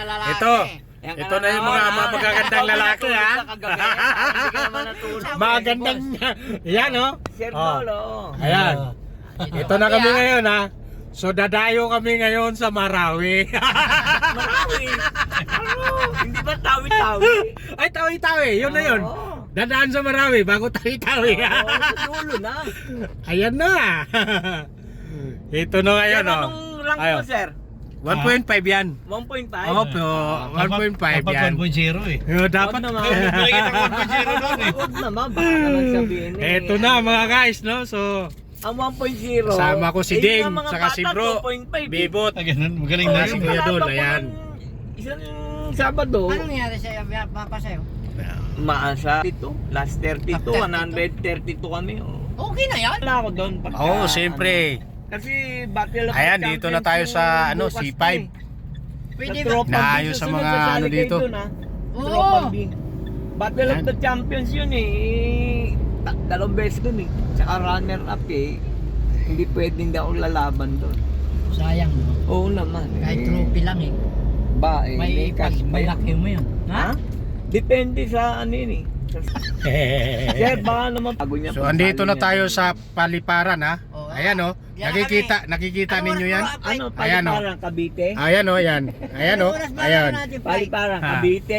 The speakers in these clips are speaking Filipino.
lalaki. Ito na yung mga magagandang lalaki, ha? Magagandang, yan, oh. Sir Oh. Lolo. Ayan. Ito na kami ngayon, ha? So, dadayo kami ngayon sa Marawi. Marawi. Ano? Hindi ba tawi-tawi? Ay, tawi-tawi. Yun na yun. Oo. Dadaan sa Marawi bago tawi-tawi. Oo, sa dulo na. Ayan na. Ito na ngayon, Sir, oh. anong rank Ayun. mo, sir? 1.5 yan. 1.5? Opo, 1.5 yan. Dapat 1.0 eh. Dapat naman. Nakita ko 1.0 doon eh. Huwag naman, baka naman sabihin eh. Ito na mga guys, no? So, Ang 1.0. kasama ko si eh, Ding, yung mga saka si bata, Bro, 2.5 eh. Bibot. Ah, ganun. Magaling Oh, na si yung Kuya Dol, kalabang ko ayan. ng Isang Sabado, Anong nangyari sa'yo? Papa sa'yo? maasa 32, last 32, 132 kami. Oh. Okay na yan. Wala ako doon. pagka, Oo, siyempre. Kasi Battle of the Ayan, dito na tayo Champions sa yung ano, bukas C5. pa eh. Pwede Sa ba? Tropang B, Naayos sa susunod mga sasali ano kayo dito. dun, ha? Oo. Tropang B. Battle of Ayan. the Champions yun eh. Dalawang beses dun eh. Tsaka runner up eh. Hindi pwedeng daw lalaban doon. Sayang, no? Oo naman. Kahit eh. trophy lang eh. Ba eh. May cash pa yun. malaki mo yun. Ha? Depende sa ano yun eh. Sir, baka naman bago niya. So, andito na tayo sa paliparan, ha? Oo. Ayan, oh. Yan Nakikita ninyo yan? Ano, Ayan, oh. Paliparang Cavite? Ayan, oh, yan. Ayan, oh. Ayan. Paliparang Ha. Cavite?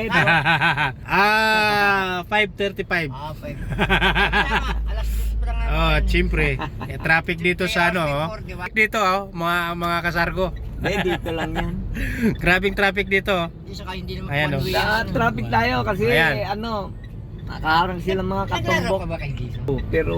5:35. Ah, 5. Alas 10 pa lang. Oh, siyempre. Traffic dito sa ano, oh. Dito, oh, mga kasargo. Dito lang yan. Grabing traffic dito, oh. Saka hindi naman Ayan, oh. one way. Sa traffic tayo kasi Ayan. ano, nakaharang sila mga Naglaro katumbok. ka ba kay Giso? Pero